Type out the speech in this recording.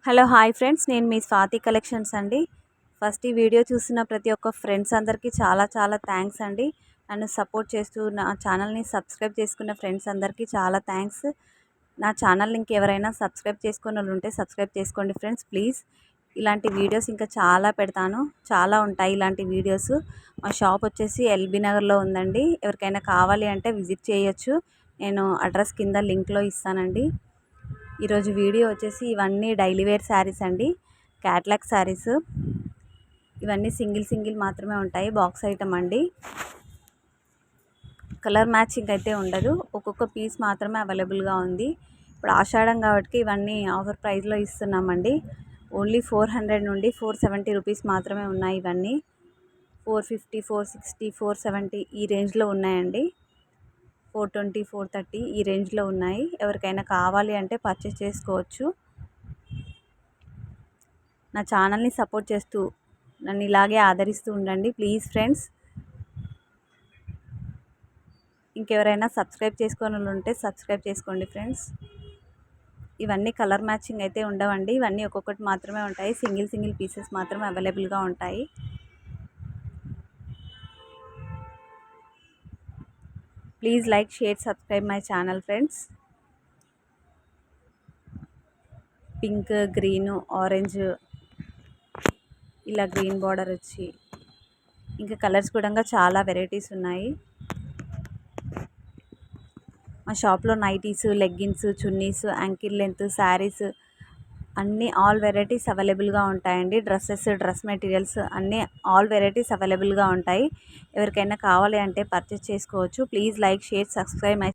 Hello hi friends, నేను మీ Swathi collections అండి. First ఈ వీడియో చూస్తున్న ప్రతి ఒక్క ఫ్రెండ్స్ అందరికీ చాలా చాలా థ్యాంక్స్ అండి. నన్ను సపోర్ట్ చేస్తూ నా ఛానల్ని సబ్స్క్రైబ్ చేసుకున్న ఫ్రెండ్స్ అందరికీ చాలా థ్యాంక్స్. నా ఛానల్ని ఇంకెవరైనా సబ్స్క్రైబ్ చేసుకున్న వాళ్ళు ఉంటే సబ్స్క్రైబ్ చేసుకోండి ఫ్రెండ్స్ ప్లీజ్. ఇలాంటి వీడియోస్ ఇంకా చాలా పెడతాను, చాలా ఉంటాయి ఇలాంటి వీడియోస్. మా షాప్ వచ్చేసి ఎల్బీ నగర్లో ఉందండి. ఎవరికైనా కావాలి అంటే విజిట్ చేయొచ్చు. నేను అడ్రస్ కింద లింక్లో ఇస్తానండి. ఈరోజు వీడియో వచ్చేసి ఇవన్నీ డైలీ వేర్ శారీస్ అండి, క్యాట్లాగ్ శారీస్. ఇవన్నీ సింగిల్ మాత్రమే ఉంటాయి, బాక్స్ ఐటమ్ అండి. కలర్ మ్యాచింగ్ అయితే ఉండదు, ఒక్కొక్క పీస్ మాత్రమే అవైలబుల్గా ఉంది. ఇప్పుడు ఆషాఢం కాబట్టి ఇవన్నీ ఆఫర్ ప్రైస్లో ఇస్తున్నామండి. ఓన్లీ 400 నుండి 470 రూపీస్ మాత్రమే ఉన్నాయి. ఇవన్నీ 450, 460, 470 ఈ రేంజ్లో ఉన్నాయండి. 420, 430 ఈ రేంజ్లో ఉన్నాయి. ఎవరికైనా కావాలి అంటే పర్చేస్ చేసుకోవచ్చు. నా ఛానల్ని సపోర్ట్ చేస్తూ నన్ను ఇలాగే ఆదరిస్తూ ఉండండి ప్లీజ్ ఫ్రెండ్స్. ఇంకెవరైనా సబ్స్క్రైబ్ చేసుకొని ఉంటే సబ్స్క్రైబ్ చేసుకోండి ఫ్రెండ్స్. ఇవన్నీ కలర్ మ్యాచింగ్ అయితే ఉండవండి, ఇవన్నీ ఒక్కొక్కటి మాత్రమే ఉంటాయి. సింగిల్ పీసెస్ మాత్రమే అవైలబుల్గా ఉంటాయి. Please like, share, subscribe my channel friends. Pink, green, orange, ఇలా గ్రీన్ బార్డర్ వచ్చి ఇంకా కలర్స్ కూడా చాలా వెరైటీస్ ఉన్నాయి. మా షాప్లో nighties, leggings, chunnis, ankle length saris అన్నీ ఆల్ వెరైటీస్ అవైలబుల్గా ఉంటాయండి. డ్రెస్సెస్, డ్రెస్ మెటీరియల్స్ అన్నీ ఆల్ వెరైటీస్ అవైలబుల్గా ఉంటాయి. ఎవరికైనా కావాలి అంటే పర్చేస్ చేసుకోవచ్చు. Please like, share, subscribe my